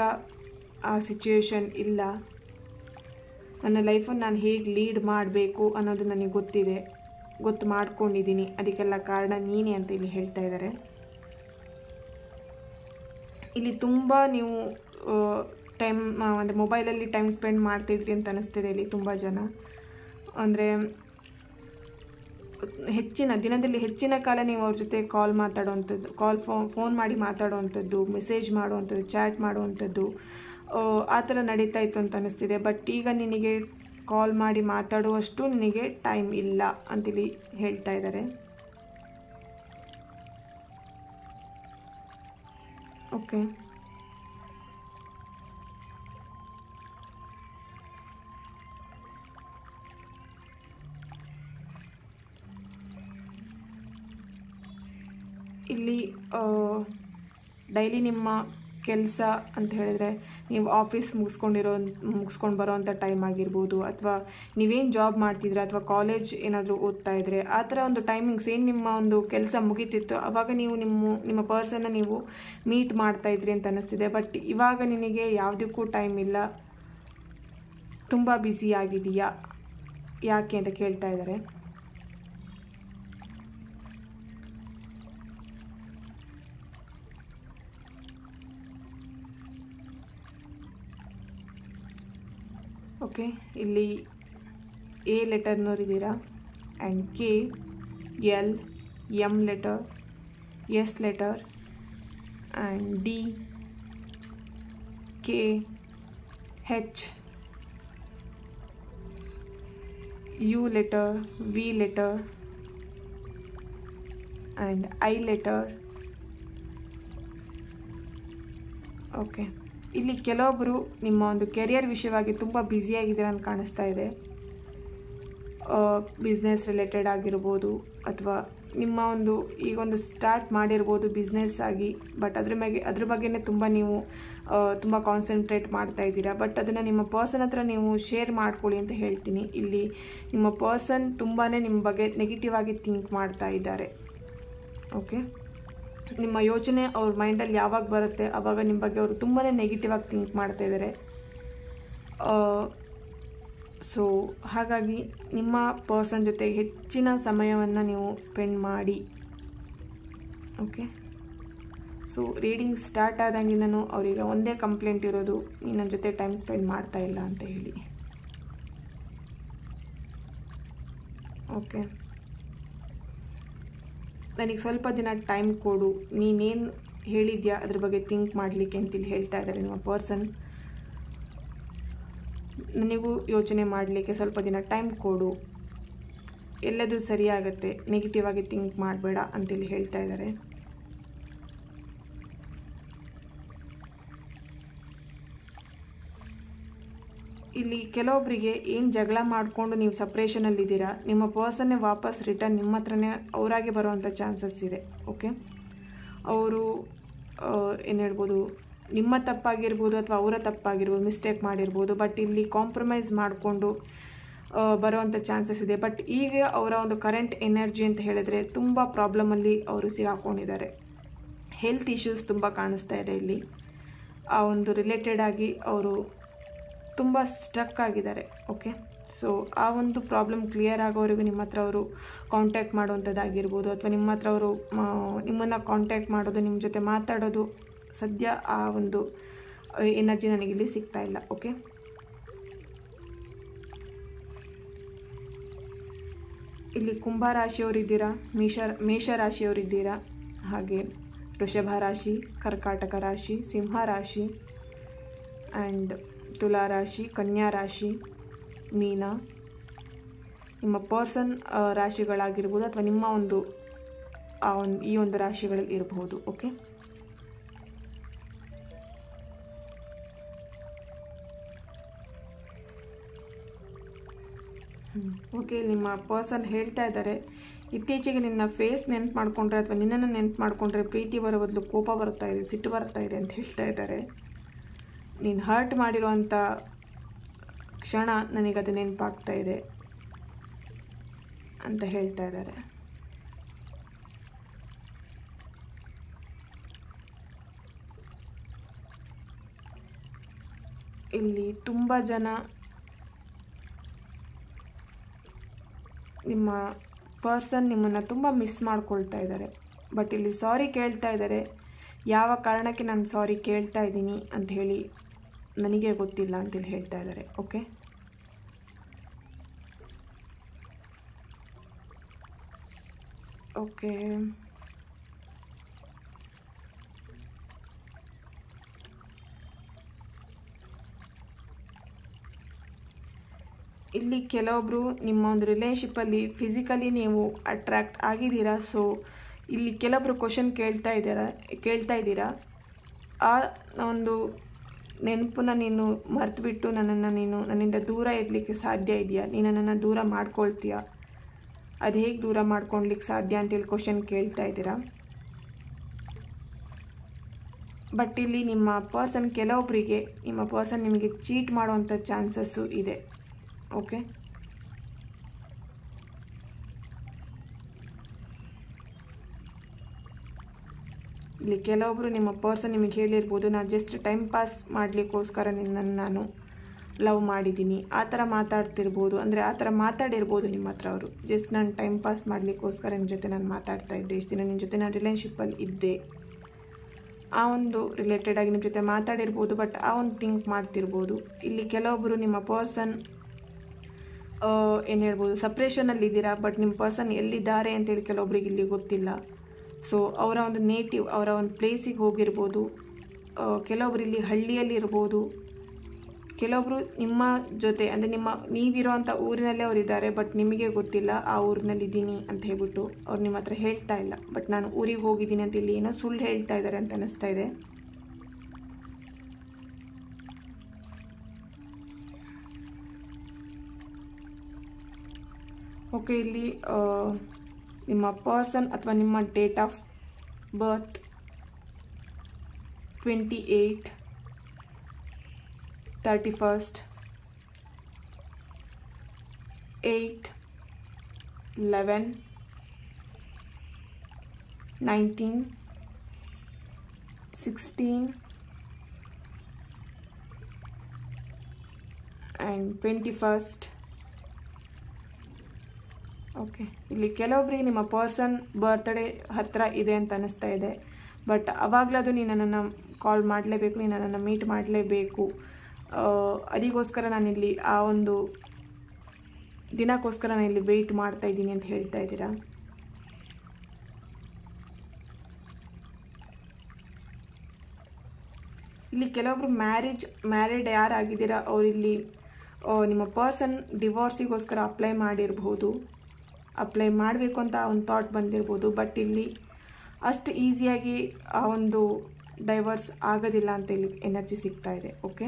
ಆ ಸಿಚುವೇಶನ್ ಇಲ್ಲ. ನನ್ನ ಲೈಫನ್ನು ನಾನು ಹೇಗೆ ಲೀಡ್ ಮಾಡಬೇಕು ಅನ್ನೋದು ನನಗೆ ಗೊತ್ತು ಮಾಡ್ಕೊಂಡಿದ್ದೀನಿ. ಅದಕ್ಕೆಲ್ಲ ಕಾರಣ ನೀನೇ ಅಂತ ಇಲ್ಲಿ ಹೇಳ್ತಾ ಇದ್ದಾರೆ. ಇಲ್ಲಿ ತುಂಬ ನೀವು ಟೈಮ್ ಅಂದರೆ ಮೊಬೈಲಲ್ಲಿ ಟೈಮ್ ಸ್ಪೆಂಡ್ ಮಾಡ್ತಿದ್ರಿ ಅಂತ ಅನ್ನಿಸ್ತಿದೆ ಇಲ್ಲಿ ತುಂಬ ಜನ. ಅಂದರೆ ದಿನದಲ್ಲಿ ಹೆಚ್ಚಿನ ಕಾಲ ನೀವು ಅವ್ರ ಜೊತೆ ಕಾಲ್ ಮಾತಾಡೋವಂಥದ್ದು, ಫೋನ್ ಮಾಡಿ ಮಾತಾಡೋವಂಥದ್ದು, ಮೆಸೇಜ್ ಮಾಡುವಂಥದ್ದು, ಚಾಟ್ ಮಾಡುವಂಥದ್ದು ಆ ಥರ ನಡೀತಾ ಇತ್ತು ಅಂತ ಅನ್ನಿಸ್ತಿದೆ. ಬಟ್ ಈಗ ನಿನಗೆ ಕಾಲ್ ಮಾಡಿ ಮಾತಾಡುವಷ್ಟು ನಿನಗೆ ಟೈಮ್ ಇಲ್ಲ ಅಂತೇಳಿ ಹೇಳ್ತಾ ಇದ್ದಾರೆ. ಓಕೆ, ಇಲ್ಲಿ ಡೈಲಿ ನಿಮ್ಮ ಕೆಲಸ ಅಂತ ಹೇಳಿದ್ರೆ ನೀವು ಆಫೀಸ್ ಮುಗಿಸ್ಕೊಂಡು ಬರೋವಂಥ ಟೈಮ್ ಆಗಿರ್ಬೋದು, ಅಥವಾ ನೀವೇನು ಜಾಬ್ ಮಾಡ್ತಿದ್ರೆ ಅಥವಾ ಕಾಲೇಜ್ ಏನಾದರೂ ಓದ್ತಾ ಇದ್ದರೆ ಆ ಥರ ಒಂದು ಟೈಮಿಂಗ್ಸ್ ಏನು ನಿಮ್ಮ ಒಂದು ಕೆಲಸ ಮುಗೀತಿತ್ತು ಆವಾಗ ನೀವು ನಿಮ್ಮ ಪರ್ಸನ್ನ ನೀವು ಮೀಟ್ ಮಾಡ್ತಾಯಿದ್ರಿ ಅಂತ ಅನ್ನಿಸ್ತಿದೆ. ಬಟ್ ಇವಾಗ ನಿನಗೆ ಯಾವುದಕ್ಕೂ ಟೈಮ್ ಇಲ್ಲ, ತುಂಬ ಬ್ಯುಸಿ ಆಗಿದೆಯಾ ಯಾಕೆ ಅಂತ ಕೇಳ್ತಾ ಇದ್ದಾರೆ. ಓಕೆ, ಇಲ್ಲಿ ಎ ಲೆಟರ್ನವರಿದ್ದೀರಾ and K, L, M letter, S letter and D, K, H, U letter, V letter and I letter. Okay, ಇಲ್ಲಿ ಕೆಲವೊಬ್ಬರು ನಿಮ್ಮ ಒಂದು ಕೆರಿಯರ್ ವಿಷಯವಾಗಿ ತುಂಬ ಬ್ಯುಸಿಯಾಗಿದ್ದೀರ ಅಂತ ಕಾಣಿಸ್ತಾ ಇದೆ. ಬಿಸ್ನೆಸ್ ರಿಲೇಟೆಡ್ ಆಗಿರ್ಬೋದು, ಅಥವಾ ನಿಮ್ಮ ಒಂದು ಈಗೊಂದು ಸ್ಟಾರ್ಟ್ ಮಾಡಿರ್ಬೋದು ಬಿಸ್ನೆಸ್ ಆಗಿ, ಬಟ್ ಅದ್ರ ಬಗ್ಗೆನೇ ತುಂಬ ನೀವು ತುಂಬ ಕಾನ್ಸಂಟ್ರೇಟ್ ಮಾಡ್ತಾ ಇದ್ದೀರಾ. ಬಟ್ ಅದನ್ನು ನಿಮ್ಮ ಪರ್ಸನ್ ಹತ್ರ ನೀವು ಶೇರ್ ಮಾಡ್ಕೊಳ್ಳಿ ಅಂತ ಹೇಳ್ತೀನಿ. ಇಲ್ಲಿ ನಿಮ್ಮ ಪರ್ಸನ್ ತುಂಬಾ ನಿಮ್ಮ ಬಗ್ಗೆ ನೆಗೆಟಿವ್ ಆಗಿ ಥಿಂಕ್ ಮಾಡ್ತಾ ಇದ್ದಾರೆ. ಓಕೆ, ನಿಮ್ಮ ಯೋಚನೆ ಅವ್ರ ಮೈಂಡಲ್ಲಿ ಯಾವಾಗ ಬರುತ್ತೆ ಆವಾಗ ನಿಮ್ಮ ಬಗ್ಗೆ ಅವರು ತುಂಬಾ ನೆಗೆಟಿವ್ ಆಗಿ ಥಿಂಕ್ ಮಾಡ್ತಾ ಇದ್ದಾರೆ. ಸೊ ಹಾಗಾಗಿ ನಿಮ್ಮ ಪರ್ಸನ್ ಜೊತೆ ಹೆಚ್ಚಿನ ಸಮಯವನ್ನು ನೀವು ಸ್ಪೆಂಡ್ ಮಾಡಿ. ಓಕೆ, ಸೊ ರೀಡಿಂಗ್ ಸ್ಟಾರ್ಟ್ ಆದಂಗೆ ನಾನು ಅವರಿಗೆ ಒಂದೇ ಕಂಪ್ಲೇಂಟ್ ಇರೋದು, ನೀನು ನನ್ನ ಜೊತೆ ಟೈಮ್ ಸ್ಪೆಂಡ್ ಮಾಡ್ತಾ ಇಲ್ಲ ಅಂತ ಹೇಳಿ. ಓಕೆ, ನನಗೆ ಸ್ವಲ್ಪ ದಿನ ಟೈಮ್ ಕೊಡು, ನೀನೇನು ಹೇಳಿದ್ಯಾ ಅದ್ರ ಬಗ್ಗೆ ಥಿಂಕ್ ಮಾಡಲಿಕ್ಕೆ ಅಂತೇಳಿ ಹೇಳ್ತಾ ಇದ್ದಾರೆ ನಿಮ್ಮ ಪರ್ಸನ್. ನನಗೂ ಯೋಚನೆ ಮಾಡಲಿಕ್ಕೆ ಸ್ವಲ್ಪ ದಿನ ಟೈಮ್ ಕೊಡು, ಎಲ್ಲದೂ ಸರಿಯಾಗತ್ತೆ, ನೆಗೆಟಿವ್ ಆಗಿ ಥಿಂಕ್ ಮಾಡಬೇಡ ಅಂತೇಳಿ ಹೇಳ್ತಾ ಇದ್ದಾರೆ. ಇಲ್ಲಿ ಕೆಲವೊಬ್ಬರಿಗೆ ಏನು ಜಗಳ ಮಾಡಿಕೊಂಡು ನೀವು ಸಪ್ರೇಷನಲ್ಲಿದ್ದೀರಾ, ನಿಮ್ಮ ಪರ್ಸನ್ನೇ ವಾಪಸ್ ರಿಟರ್ನ್ ನಿಮ್ಮ ಹತ್ರನೇ ಅವರಾಗೆ ಬರುವಂಥ ಚಾನ್ಸಸ್ ಇದೆ. ಓಕೆ, ಅವರು ಏನು ಹೇಳ್ಬೋದು, ನಿಮ್ಮ ತಪ್ಪಾಗಿರ್ಬೋದು ಅಥವಾ ಅವರ ತಪ್ಪಾಗಿರ್ಬೋದು, ಮಿಸ್ಟೇಕ್ ಮಾಡಿರ್ಬೋದು, ಬಟ್ ಇಲ್ಲಿ ಕಾಂಪ್ರಮೈಸ್ ಮಾಡಿಕೊಂಡು ಬರೋವಂಥ ಚಾನ್ಸಸ್ ಇದೆ. ಬಟ್ ಈಗ ಅವರ ಒಂದು ಕರೆಂಟ್ ಎನರ್ಜಿ ಅಂತ ಹೇಳಿದ್ರೆ ತುಂಬ ಪ್ರಾಬ್ಲಮಲ್ಲಿ ಅವರು ಸಿಗಾಕೊಂಡಿದ್ದಾರೆ. ಹೆಲ್ತ್ ಇಶ್ಯೂಸ್ ತುಂಬ ಕಾಣಿಸ್ತಾ ಇದೆ ಇಲ್ಲಿ. ಆ ಒಂದು ರಿಲೇಟೆಡ್ ಆಗಿ ಅವರು ತುಂಬ ಸ್ಟಕ್ ಆಗಿದ್ದಾರೆ. ಓಕೆ, ಸೊ ಆ ಒಂದು ಪ್ರಾಬ್ಲಮ್ ಕ್ಲಿಯರ್ ಆಗೋವರೆಗೂ ನಿಮ್ಮ ಹತ್ರ ಅವರು ಕಾಂಟ್ಯಾಕ್ಟ್ ಮಾಡುವಂಥದ್ದಾಗಿರ್ಬೋದು, ಅಥವಾ ನಿಮ್ಮ ಹತ್ರ ಅವರು ನಿಮ್ಮನ್ನು ಕಾಂಟ್ಯಾಕ್ಟ್ ಮಾಡೋದು, ನಿಮ್ಮ ಜೊತೆ ಮಾತಾಡೋದು, ಸದ್ಯ ಆ ಒಂದು ಎನರ್ಜಿ ನನಗಿಲ್ಲಿ ಸಿಗ್ತಾ ಇಲ್ಲ. ಓಕೆ, ಇಲ್ಲಿ ಕುಂಭ ರಾಶಿಯವರಿದ್ದೀರಾ, ಮೇಷರಾಶಿಯವರಿದ್ದೀರಾ, ಹಾಗೆ ವೃಷಭ ರಾಶಿ, ಕರ್ಕಾಟಕ ರಾಶಿ, ಸಿಂಹ ರಾಶಿ ಆ್ಯಂಡ್ ತುಲಾ ರಾಶಿ, ಕನ್ಯಾ ರಾಶಿ, ಮೀನ. ನಿಮ್ಮ ಪರ್ಸನ್ ರಾಶಿಗಳಾಗಿರ್ಬೋದು ಅಥವಾ ನಿಮ್ಮ ಒಂದು ಈ ಒಂದು ರಾಶಿಗಳಲ್ಲಿ ಇರಬಹುದು. ಓಕೆ, ಓಕೆ, ನಿಮ್ಮ ಪರ್ಸನ್ ಹೇಳ್ತಾ ಇದ್ದಾರೆ, ಇತ್ತೀಚೆಗೆ ನಿನ್ನ ಫೇಸ್ ನೆನ್ಪು ಮಾಡಿಕೊಂಡ್ರೆ ಅಥವಾ ನಿನ್ನನ್ನು ನೆನ್ಪು ಮಾಡಿಕೊಂಡ್ರೆ ಪ್ರೀತಿ ಬರೋ ಬದಲು ಕೋಪ ಬರ್ತಾ ಇದೆ, ಸಿಟ್ಟು ಬರ್ತಾ ಇದೆ ಅಂತ ಹೇಳ್ತಾ ಇದ್ದಾರೆ. ನೀನು ಹರ್ಟ್ ಮಾಡಿರುವಂಥ ಕ್ಷಣ ನನಗದು ನೆನಪಾಗ್ತಾ ಇದೆ ಅಂತ ಹೇಳ್ತಾ ಇದ್ದಾರೆ. ಇಲ್ಲಿ ತುಂಬ ಜನ ನಿಮ್ಮ ಪರ್ಸನ್ ನಿಮ್ಮನ್ನು ತುಂಬ ಮಿಸ್ ಮಾಡ್ಕೊಳ್ತಾ ಇದ್ದಾರೆ. ಬಟ್ ಇಲ್ಲಿ ಸಾರಿ ಕೇಳ್ತಾ ಇದ್ದಾರೆ. ಯಾವ ಕಾರಣಕ್ಕೆ ನಾನು ಸಾರಿ ಕೇಳ್ತಾ ಇದ್ದೀನಿ ಅಂತ ಹೇಳಿ ನನಗೆ ಗೊತ್ತಿಲ್ಲ ಅಂತೇಳಿ ಹೇಳ್ತಾ ಇದ್ದಾರೆ. ಓಕೆ, ಓಕೆ, ಇಲ್ಲಿ ಕೆಲವೊಬ್ಬರು ನಿಮ್ಮ ಒಂದು ರಿಲೇಶನ್ಶಿಪ್ಪಲ್ಲಿ ಫಿಸಿಕಲಿ ನೀವು ಅಟ್ರ್ಯಾಕ್ಟ್ ಆಗಿದ್ದೀರಾ. ಸೊ ಇಲ್ಲಿ ಕೆಲವೊಬ್ಬರು ಕ್ವಶನ್ ಕೇಳ್ತಾ ಇದ್ದೀರಾ, ಆ ಒಂದು ನೆನಪನ್ನ ನೀನು ಮರೆತುಬಿಟ್ಟು ನನ್ನಿಂದ ದೂರ ಇರಲಿಕ್ಕೆ ಸಾಧ್ಯ ಇದೆಯಾ, ನೀನು ನನ್ನನ್ನು ದೂರ ಮಾಡ್ಕೊಳ್ತೀಯಾ, ಅದು ಹೇಗೆ ದೂರ ಮಾಡ್ಕೊಳ್ಲಿಕ್ಕೆ ಸಾಧ್ಯ ಅಂತೇಳಿ ಕ್ವಶನ್ ಕೇಳ್ತಾ ಇದ್ದೀರಾ. ಬಟ್ ಇಲ್ಲಿ ನಿಮ್ಮ ಪರ್ಸನ್ ನಿಮಗೆ ಚೀಟ್ ಮಾಡುವಂಥ ಚಾನ್ಸಸ್ಸು ಇದೆ. ಓಕೆ, ಇಲ್ಲಿ ಕೆಲವೊಬ್ಬರು ನಿಮ್ಮ ಪರ್ಸನ್ ನಿಮಗೆ ಹೇಳಿರ್ಬೋದು, ನಾನು ಜಸ್ಟ್ ಟೈಮ್ ಪಾಸ್ ಮಾಡಲಿಕ್ಕೋಸ್ಕರ ನಿನ್ನನ್ನು ನಾನು ಲವ್ ಮಾಡಿದ್ದೀನಿ, ಆ ಥರ ಮಾತಾಡ್ತಿರ್ಬೋದು. ಅಂದರೆ ಆ ಥರ ಮಾತಾಡಿರ್ಬೋದು ನಿಮ್ಮ ಹತ್ರ ಅವರು. ಜಸ್ಟ್ ನಾನು ಟೈಮ್ ಪಾಸ್ ಮಾಡಲಿಕ್ಕೋಸ್ಕರ ನಿಮ್ಮ ಜೊತೆ ನಾನು ಮಾತಾಡ್ತಾ ಇದ್ದೆ, ಇಷ್ಟು ದಿನ ನಿಮ್ಮ ಜೊತೆ ನಾನು ರಿಲೇಶನ್ಶಿಪ್ಪಲ್ಲಿ ಇದ್ದೆ, ಆ ಒಂದು ರಿಲೇಟೆಡ್ ಆಗಿ ನಿಮ್ಮ ಜೊತೆ ಮಾತಾಡಿರ್ಬೋದು. ಬಟ್ ಆ ಒಂದು ಥಿಂಕ್ ಮಾಡ್ತಿರ್ಬೋದು. ಇಲ್ಲಿ ಕೆಲವೊಬ್ಬರು ನಿಮ್ಮ ಪರ್ಸನ್ ಏನು ಹೇಳ್ಬೋದು, ಸಪ್ರೇಷನಲ್ಲಿದ್ದೀರಾ. ಬಟ್ ನಿಮ್ಮ ಪರ್ಸನ್ ಎಲ್ಲಿದ್ದಾರೆ ಅಂತೇಳಿ ಕೆಲವೊಬ್ರಿಗೆ ಇಲ್ಲಿ ಗೊತ್ತಿಲ್ಲ. ಸೊ ಅವರ ಒಂದು ಅವರ ಒಂದು ಪ್ಲೇಸಿಗೆ ಹೋಗಿರ್ಬೋದು. ಕೆಲವೊಬ್ರು ಇಲ್ಲಿ ಹಳ್ಳಿಯಲ್ಲಿ ಇರ್ಬೋದು. ಕೆಲವೊಬ್ಬರು ನಿಮ್ಮ ಜೊತೆ ಅಂದರೆ ನೀವಿರೋವಂಥ ಊರಿನಲ್ಲೇ ಅವರಿದ್ದಾರೆ. ಬಟ್ ನಿಮಗೆ ಗೊತ್ತಿಲ್ಲ ಆ ಊರಿನಲ್ಲಿ ಇದ್ದೀನಿ ಅಂತ ಹೇಳ್ಬಿಟ್ಟು ಅವ್ರು ನಿಮ್ಮ ಹತ್ರ ಹೇಳ್ತಾ ಇಲ್ಲ. ಬಟ್ ನಾನು ಊರಿಗೆ ಹೋಗಿದ್ದೀನಿ ಅಂತ ಇಲ್ಲಿ ಏನೋ ಸುಳ್ಳು ಹೇಳ್ತಾ ಇದ್ದಾರೆ ಅಂತ ಅನ್ನಿಸ್ತಾ ಇದೆ. ಓಕೆ, ಇಲ್ಲಿ ನಿಮ್ಮ ಪರ್ಸನ್ ಅಥವಾ ನಿಮ್ಮ date of birth 28, 31, 8, 11, 19, 16 and 21st. Okay, ಇಲ್ಲಿ ಕೆಲವೊಬ್ಬರಿಗೆ ನಿಮ್ಮ ಪರ್ಸನ್ ಬರ್ತ್ಡೇ ಹತ್ತಿರ ಇದೆ ಅಂತ ಅನ್ನಿಸ್ತಾ ಇದೆ. ಬಟ್ ಅವಾಗಲೂ ನೀನು ನನ್ನನ್ನು ಕಾಲ್ ಮಾಡಲೇಬೇಕು, ನೀನು ನನ್ನನ್ನು ಮೀಟ್ ಮಾಡಲೇಬೇಕು, ಅದಕ್ಕೋಸ್ಕರ ನಾನಿಲ್ಲಿ ಆ ಒಂದು ದಿನಕ್ಕೋಸ್ಕರ ನಾನು ಇಲ್ಲಿ ವೆಯ್ಟ್ ಮಾಡ್ತಾ ಇದ್ದೀನಿ ಅಂತ ಹೇಳ್ತಾ ಇದ್ದೀರಾ. ಇಲ್ಲಿ ಕೆಲವೊಬ್ರು ಮ್ಯಾರಿಡ್ ಯಾರಾಗಿದ್ದೀರಾ ಅವರಿಲ್ಲಿ ನಿಮ್ಮ ಪರ್ಸನ್ ಡಿವೋರ್ಸಿಗೋಸ್ಕರ ಅಪ್ಲೈ ಮಾಡಿರ್ಬೋದು, ಅಪ್ಲೈ ಮಾಡಬೇಕು ಅಂತ ಒಂದು ಥಾಟ್ ಬಂದಿರ್ಬೋದು. ಬಟ್ ಇಲ್ಲಿ ಅಷ್ಟು ಈಸಿಯಾಗಿ ಆ ಒಂದು ಡೈವರ್ಸ್ ಆಗೋದಿಲ್ಲ ಅಂತ ಇಲ್ಲಿ ಎನರ್ಜಿ ಸಿಗ್ತಾ ಇದೆ. ಓಕೆ,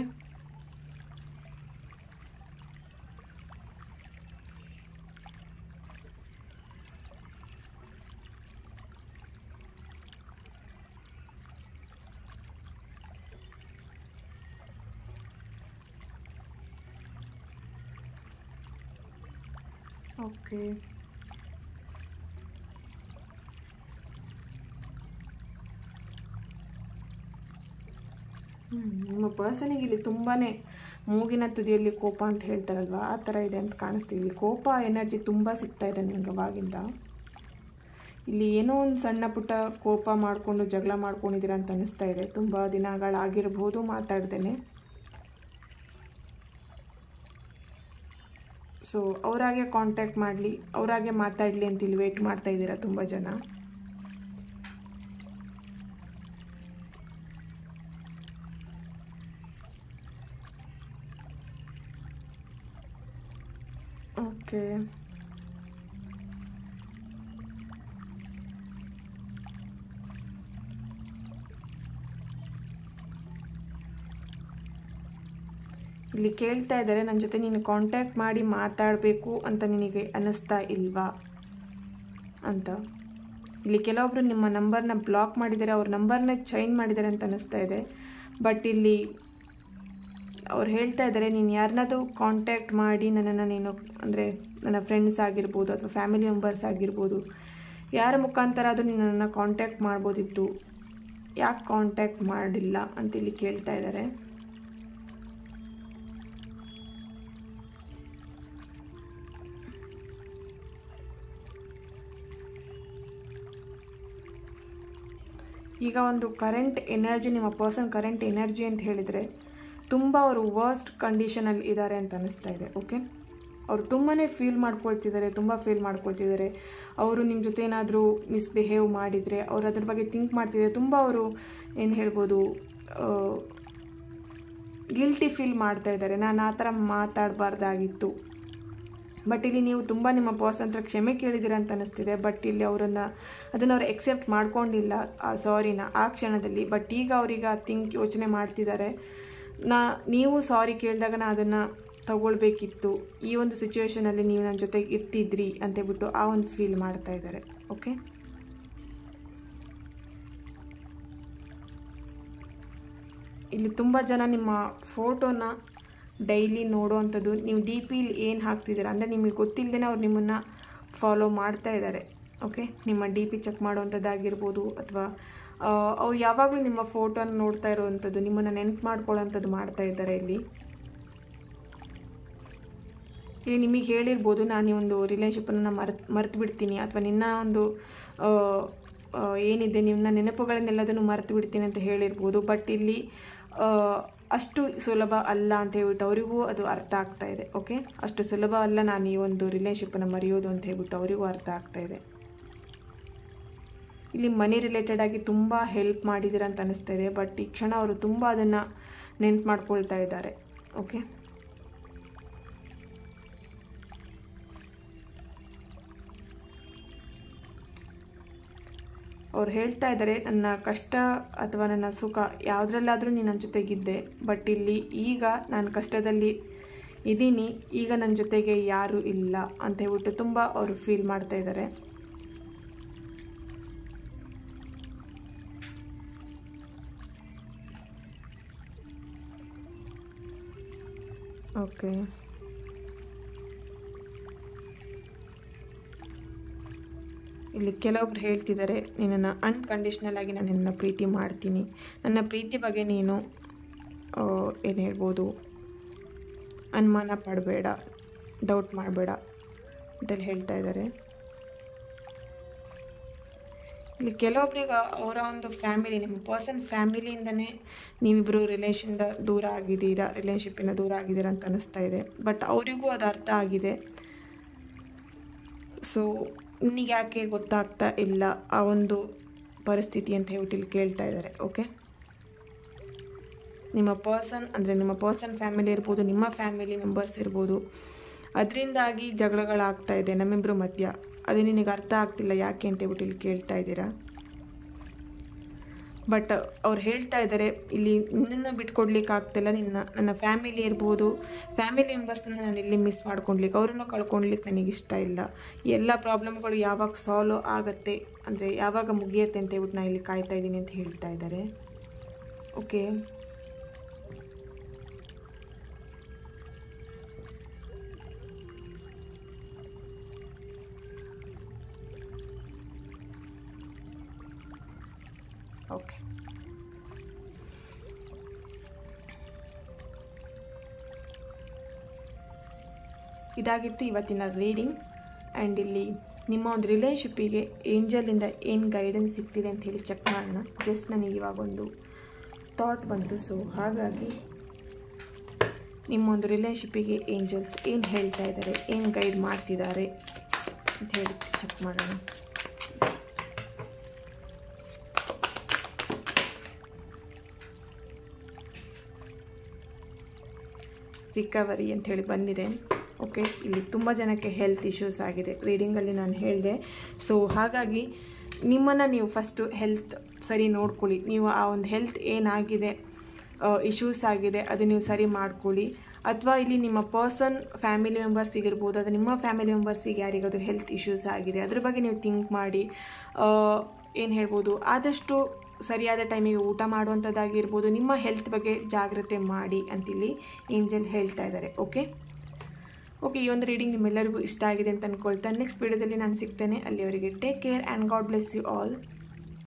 ಓಕೆ, ನಿಮ್ಮ ಪರ್ಸನಿಗೆ ಇಲ್ಲಿ ತುಂಬಾ ಮೂಗಿನ ತುದಿಯಲ್ಲಿ ಕೋಪ ಅಂತ ಹೇಳ್ತಾರಲ್ವ, ಆ ಥರ ಇದೆ ಅಂತ ಕಾಣಿಸ್ತೀವಿ. ಇಲ್ಲಿ ಕೋಪ ಎನರ್ಜಿ ತುಂಬ ಸಿಗ್ತಾ ಇದೆ ನನಗೆ ಅವಾಗಿಂದ. ಇಲ್ಲಿ ಏನೋ ಒಂದು ಸಣ್ಣ ಪುಟ್ಟ ಕೋಪ ಮಾಡಿಕೊಂಡು ಜಗಳ ಮಾಡ್ಕೊಂಡಿದ್ದೀರ ಅಂತ ಅನ್ನಿಸ್ತಾ ಇದೆ. ತುಂಬ ದಿನಗಳಾಗಿರ್ಬೋದು ಮಾತಾಡ್ದೇನೆ. ಸೊ ಅವರಾಗೆ ಕಾಂಟ್ಯಾಕ್ಟ್ ಮಾಡಲಿ, ಅವರಾಗೆ ಮಾತಾಡಲಿ ಅಂತ ಇಲ್ಲಿ ವೇಟ್ ಮಾಡ್ತಾ ಇದ್ದೀರಾ ತುಂಬ ಜನ. ಓಕೆ, ಇಲ್ಲಿ ಕೇಳ್ತಾ ಇದ್ದಾರೆ ನನ್ನ ಜೊತೆ ನೀನು ಕಾಂಟ್ಯಾಕ್ಟ್ ಮಾಡಿ ಮಾತಾಡಬೇಕು ಅಂತ ನಿನಗೆ ಅನ್ನಿಸ್ತಾ ಇಲ್ವಾ ಅಂತ. ಇಲ್ಲಿ ಕೆಲವೊಬ್ರು ನಿಮ್ಮ ನಂಬರ್ನ ಬ್ಲಾಕ್ ಮಾಡಿದ್ದಾರೆ, ಅವ್ರ ನಂಬರ್ನ ಚೇಂಜ್ ಮಾಡಿದ್ದಾರೆ ಅಂತ ಅನ್ನಿಸ್ತಾ ಇದೆ. ಬಟ್ ಇಲ್ಲಿ ಅವ್ರು ಹೇಳ್ತಾ ಇದ್ದಾರೆ ನೀನು ಯಾರನ್ನಾದ್ರೂ ಕಾಂಟ್ಯಾಕ್ಟ್ ಮಾಡಿ ನನ್ನನ್ನು ನೀನು ಅಂದರೆ ನನ್ನ ಫ್ರೆಂಡ್ಸ್ ಆಗಿರ್ಬೋದು ಅಥವಾ ಫ್ಯಾಮಿಲಿ ಮೆಂಬರ್ಸ್ ಆಗಿರ್ಬೋದು, ಯಾರ ಮುಖಾಂತರ ಅದು ನೀನು ನನ್ನನ್ನು ಕಾಂಟ್ಯಾಕ್ಟ್ ಮಾಡ್ಬೋದಿತ್ತು, ಯಾಕೆ ಕಾಂಟ್ಯಾಕ್ಟ್ ಮಾಡಿಲ್ಲ ಅಂತ ಇಲ್ಲಿ ಕೇಳ್ತಾ ಇದ್ದಾರೆ. ಈಗ ಒಂದು ಕರೆಂಟ್ ಎನರ್ಜಿ, ನಿಮ್ಮ ಪರ್ಸನ್ ಕರೆಂಟ್ ಎನರ್ಜಿ ಅಂತ ಹೇಳಿದರೆ ತುಂಬ ಅವರು ವರ್ಸ್ಟ್ ಕಂಡೀಷನಲ್ಲಿ ಇದ್ದಾರೆ ಅಂತ ಅನ್ನಿಸ್ತಾ ಇದೆ. ಓಕೆ, ಅವರು ತುಂಬಾ ಫೀಲ್ ಮಾಡ್ಕೊಳ್ತಿದ್ದಾರೆ. ಅವರು ನಿಮ್ಮ ಜೊತೆ ಏನಾದರೂ ಮಿಸ್ಬಿಹೇವ್ ಮಾಡಿದರೆ ಅವ್ರು ಅದ್ರ ಬಗ್ಗೆ ಥಿಂಕ್ ಮಾಡ್ತಿದ್ದಾರೆ. ತುಂಬ ಅವರು ಏನು ಹೇಳ್ಬೋದು, ಗಿಲ್ಟಿ ಫೀಲ್ ಮಾಡ್ತಾ ಇದ್ದಾರೆ, ನಾನು ಆ ಥರ ಮಾತಾಡಬಾರ್ದಾಗಿತ್ತು. ಬಟ್ ಇಲ್ಲಿ ನೀವು ತುಂಬ ನಿಮ್ಮ ಪರ್ಸನ್ ಹತ್ರ ಕ್ಷಮೆ ಕೇಳಿದ್ದೀರ ಅಂತ ಅನ್ನಿಸ್ತಿದೆ. ಬಟ್ ಇಲ್ಲಿ ಅದನ್ನು ಅವ್ರು ಎಕ್ಸೆಪ್ಟ್ ಮಾಡ್ಕೊಂಡಿಲ್ಲ ಆ ಸಾರಿನ ಆ ಕ್ಷಣದಲ್ಲಿ. ಬಟ್ ಈಗ ಅವ್ರಿಗೆ ಯೋಚನೆ ಮಾಡ್ತಿದ್ದಾರೆ, ನೀವು ಸಾರಿ ಕೇಳಿದಾಗ ನಾನು ಅದನ್ನು ತಗೊಳ್ಬೇಕಿತ್ತು, ಈ ಒಂದು ಸಿಚುವೇಷನಲ್ಲಿ ನೀವು ನನ್ನ ಜೊತೆಗೆ ಇರ್ತಿದ್ರಿ ಅಂತೇಳ್ಬಿಟ್ಟು ಆ ಒಂದು ಫೀಲ್ ಮಾಡ್ತಾ ಇದ್ದಾರೆ. ಓಕೆ, ಇಲ್ಲಿ ತುಂಬ ಜನ ನಿಮ್ಮ ಫೋಟೋನ ಡೈಲಿ ನೋಡೋವಂಥದ್ದು, ನೀವು ಡಿ ಪಿಲಿ ಏನು ಹಾಕ್ತಿದ್ದೀರಾ ಅಂದರೆ ನಿಮಗೆ ಗೊತ್ತಿಲ್ಲದೇ ಅವ್ರು ನಿಮ್ಮನ್ನು ಫಾಲೋ ಮಾಡ್ತಾ ಇದ್ದಾರೆ. ಓಕೆ, ನಿಮ್ಮ ಡಿ ಪಿ ಚೆಕ್ ಮಾಡೋವಂಥದ್ದಾಗಿರ್ಬೋದು ಅಥವಾ ಅವ್ರು ಯಾವಾಗಲೂ ನಿಮ್ಮ ಫೋಟೋನ ನೋಡ್ತಾ ಇರೋವಂಥದ್ದು, ನಿಮ್ಮನ್ನು ನೆನ್ಪು ಮಾಡ್ಕೊಳ್ಳೋವಂಥದ್ದು ಮಾಡ್ತಾ ಇದ್ದಾರೆ. ಇಲ್ಲಿ ನಿಮಗೆ ಹೇಳಿರ್ಬೋದು ನಾನು ಈ ಒಂದು ರಿಲೇಷನ್ಶಿಪ್ಪನ್ನು ಮರೆತು ಬಿಡ್ತೀನಿ ಅಥವಾ ನಿನ್ನ ಒಂದು ಏನಿದೆ ನಿನ್ನ ನೆನಪುಗಳನ್ನೆಲ್ಲದನ್ನು ಮರೆತು ಬಿಡ್ತೀನಿ ಅಂತ ಹೇಳಿರ್ಬೋದು. ಬಟ್ ಇಲ್ಲಿ ಅಷ್ಟು ಸುಲಭ ಅಲ್ಲ ಅಂತ ಹೇಳ್ಬಿಟ್ಟು ಅವರಿಗೂ ಅದು ಅರ್ಥ ಆಗ್ತಾ ಇದೆ. ಓಕೆ, ಅಷ್ಟು ಸುಲಭ ಅಲ್ಲ ನಾನು ಈ ಒಂದು ರಿಲೇಷನ್ಶಿಪ್ಪನ್ನು ಮರೆಯೋದು ಅಂತ ಹೇಳ್ಬಿಟ್ಟು ಅವರಿಗೂ ಅರ್ಥ ಆಗ್ತಾ ಇದೆ. ಇಲ್ಲಿ ಮನಿ ರಿಲೇಟೆಡ್ ಆಗಿ ತುಂಬ ಹೆಲ್ಪ್ ಮಾಡಿದ್ದೀರ ಅಂತ ಅನ್ನಿಸ್ತಾ ಇದೆ. ಬಟ್ ಈ ಕ್ಷಣ ಅವರು ತುಂಬ ಅದನ್ನು ನೆನ್ಪು ಮಾಡ್ಕೊಳ್ತಾ ಇದ್ದಾರೆ. ಓಕೆ, ಅವ್ರು ಹೇಳ್ತಾ ಇದ್ದಾರೆ ನನ್ನ ಕಷ್ಟ ಅಥವಾ ನನ್ನ ಸುಖ ಯಾವುದ್ರಲ್ಲಾದರೂ ನೀನು ನನ್ನ ಜೊತೆಗಿದ್ದೆ. ಬಟ್ ಇಲ್ಲಿ ಈಗ ನಾನು ಕಷ್ಟದಲ್ಲಿ ಇದ್ದೀನಿ, ಈಗ ನನ್ನ ಜೊತೆಗೆ ಯಾರೂ ಇಲ್ಲ ಅಂತ ಹೇಳ್ಬಿಟ್ಟು ತುಂಬ ಅವರು ಫೀಲ್ ಮಾಡ್ತಾ ಇದ್ದಾರೆ. ಓಕೆ, ಇಲ್ಲಿ ಕೆಲವೊಬ್ರು ಹೇಳ್ತಿದ್ದಾರೆ, ನಿನ್ನನ್ನು ಅನ್ಕಂಡೀಷ್ನಲ್ ಆಗಿ ನಾನು ನಿನ್ನ ಪ್ರೀತಿ ಮಾಡ್ತೀನಿ, ನನ್ನ ಪ್ರೀತಿ ಬಗ್ಗೆ ನೀನು ಏನು ಹೇಳ್ಬೋದು, ಅನುಮಾನ ಪಡಬೇಡ, ಡೌಟ್ ಮಾಡಬೇಡ ಅಂತೆಲ್ಲ ಹೇಳ್ತಾ ಇದ್ದಾರೆ. ಇಲ್ಲಿ ಕೆಲವೊಬ್ರಿಗೆ ಅವರ ಒಂದು ಫ್ಯಾಮಿಲಿ, ನಿಮ್ಮ ಪರ್ಸನ್ ಫ್ಯಾಮಿಲಿಯಿಂದನೇ ನೀವಿಬ್ಬರು ದೂರ ಆಗಿದ್ದೀರಾ, ರಿಲೇಷನ್ಶಿಪ್ಪಿಂದ ದೂರ ಆಗಿದ್ದೀರಾ ಅಂತ ಅನ್ನಿಸ್ತಾ ಇದೆ. ಬಟ್ ಅವರಿಗೂ ಅದು ಅರ್ಥ ಆಗಿದೆ. ಸೊ ನಿನಗೆ ಯಾಕೆ ಗೊತ್ತಾಗ್ತಾ ಇಲ್ಲ ಆ ಒಂದು ಪರಿಸ್ಥಿತಿ ಅಂತ ಹೇಳ್ಬಿಟ್ಟು ಇಲ್ಲಿ ಕೇಳ್ತಾ ಇದ್ದಾರೆ. ಓಕೆ, ನಿಮ್ಮ ಪರ್ಸನ್ ಅಂದರೆ ನಿಮ್ಮ ಪರ್ಸನ್ ಫ್ಯಾಮಿಲಿ ಇರ್ಬೋದು, ನಿಮ್ಮ ಫ್ಯಾಮಿಲಿ ಮೆಂಬರ್ಸ್ ಇರ್ಬೋದು, ಅದರಿಂದಾಗಿ ಜಗಳಗಳಾಗ್ತಾ ಇದೆ ನಮ್ಮಿಬ್ಬರು ಮಧ್ಯ. ಅದು ನಿನಗೆ ಅರ್ಥ ಆಗ್ತಿಲ್ಲ ಯಾಕೆ ಅಂತ ಹೇಳ್ಬಿಟ್ಟು ಇಲ್ಲಿ ಕೇಳ್ತಾ ಇದ್ದೀರಾ. ಬಟ್ ಅವ್ರು ಹೇಳ್ತಾ ಇದ್ದಾರೆ, ಇಲ್ಲಿ ನಿನ್ನನ್ನು ಬಿಟ್ಕೊಡ್ಲಿಕ್ಕೆ ಆಗ್ತಿಲ್ಲ, ನನ್ನ ಫ್ಯಾಮಿಲಿ ಇರ್ಬೋದು, ಫ್ಯಾಮಿಲಿ ಮೆಂಬರ್ಸನ್ನು ನಾನು ಇಲ್ಲಿ ಮಿಸ್ ಮಾಡ್ಕೊಳ್ಲಿಕ್ಕೆ, ಅವ್ರನ್ನೂ ಕಳ್ಕೊಳ್ಲಿಕ್ಕೆ ನನಗಿಷ್ಟ ಇಲ್ಲ. ಎಲ್ಲ ಪ್ರಾಬ್ಲಮ್ಗಳು ಯಾವಾಗ ಸಾಲ್ವ್ ಆಗುತ್ತೆ ಅಂದರೆ ಯಾವಾಗ ಮುಗಿಯುತ್ತೆ ಅಂತ ಹೇಳ್ಬಿಟ್ಟು ನಾನು ಇಲ್ಲಿ ಕಾಯ್ತಾ ಇದ್ದೀನಿ ಅಂತ ಹೇಳ್ತಾ ಇದ್ದಾರೆ. ಓಕೆ, ಓಕೆ, ಇದಾಗಿತ್ತು ಇವತ್ತಿನ ರೀಡಿಂಗ್. ಆ್ಯಂಡ್ ಇಲ್ಲಿ ನಿಮ್ಮ ಒಂದು ರಿಲೇಷನ್ಶಿಪ್ಪಿಗೆ ಏಂಜಲಿಂದ ಏನು ಗೈಡೆನ್ಸ್ ಸಿಗ್ತಿದೆ ಅಂತ ಹೇಳಿ ಚೆಕ್ ಮಾಡೋಣ. ಜಸ್ಟ್ ನನಗೆ ಇವಾಗ ಒಂದು ಥಾಟ್ ಬಂತು. ಸೊ ಹಾಗಾಗಿ ನಿಮ್ಮ ಒಂದು ರಿಲೇಷನ್ಶಿಪ್ಪಿಗೆ ಏಂಜಲ್ಸ್ ಏನು ಹೇಳ್ತಾ ಇದ್ದಾರೆ, ಏನು ಗೈಡ್ ಮಾಡ್ತಿದ್ದಾರೆ ಅಂತ ಹೇಳಿ ಚೆಕ್ ಮಾಡೋಣ. ರಿಕವರಿ ಅಂಥೇಳಿ ಬಂದಿದೆ. ಓಕೆ, ಇಲ್ಲಿ ತುಂಬ ಜನಕ್ಕೆ ಹೆಲ್ತ್ ಇಶ್ಯೂಸ್ ಆಗಿದೆ, ರೀಡಿಂಗಲ್ಲಿ ನಾನು ಹೇಳಿದೆ. ಸೊ ಹಾಗಾಗಿ ನಿಮ್ಮನ್ನು ನೀವು ಫಸ್ಟು ಹೆಲ್ತ್ ಸರಿ ನೋಡ್ಕೊಳ್ಳಿ. ನೀವು ಆ ಒಂದು ಹೆಲ್ತ್ ಏನಾಗಿದೆ, ಇಶ್ಯೂಸ್ ಆಗಿದೆ, ಅದು ನೀವು ಸರಿ ಮಾಡ್ಕೊಳ್ಳಿ. ಅಥವಾ ಇಲ್ಲಿ ನಿಮ್ಮ ಪರ್ಸನ್ ಫ್ಯಾಮಿಲಿ ಮೆಂಬರ್ಸಿಗಿರ್ಬೋದು, ಅದು ನಿಮ್ಮ ಫ್ಯಾಮಿಲಿ ಮೆಂಬರ್ಸಿಗೆ ಯಾರಿಗಾದ್ರೂ ಹೆಲ್ತ್ ಇಶ್ಯೂಸ್ ಆಗಿದೆ, ಅದ್ರ ಬಗ್ಗೆ ನೀವು ಥಿಂಕ್ ಮಾಡಿ ಏನು ಹೇಳ್ಬೋದು, ಆದಷ್ಟು ಸರಿಯಾದ ಟೈಮಿಗೆ ಊಟ ಮಾಡುವಂಥದ್ದಾಗಿರ್ಬೋದು, ನಿಮ್ಮ ಹೆಲ್ತ್ ಬಗ್ಗೆ ಜಾಗ್ರತೆ ಮಾಡಿ ಅಂತಿಲ್ಲಿ ಏಂಜಲ್ ಹೇಳ್ತಾ ಇದ್ದಾರೆ. ಓಕೆ, ಈ ಒಂದು ರೀಡಿಂಗ್ ನಿಮ್ಮೆಲ್ಲರಿಗೂ ಇಷ್ಟ ಆಗಿದೆ ಅಂತ ಅಂದ್ಕೊಳ್ತಾ ನೆಕ್ಸ್ಟ್ ವಿಡಿಯೋದಲ್ಲಿ ನಾನು ಸಿಗ್ತೇನೆ. ಅಲ್ಲಿವರೆಗೆ take care and God bless you all.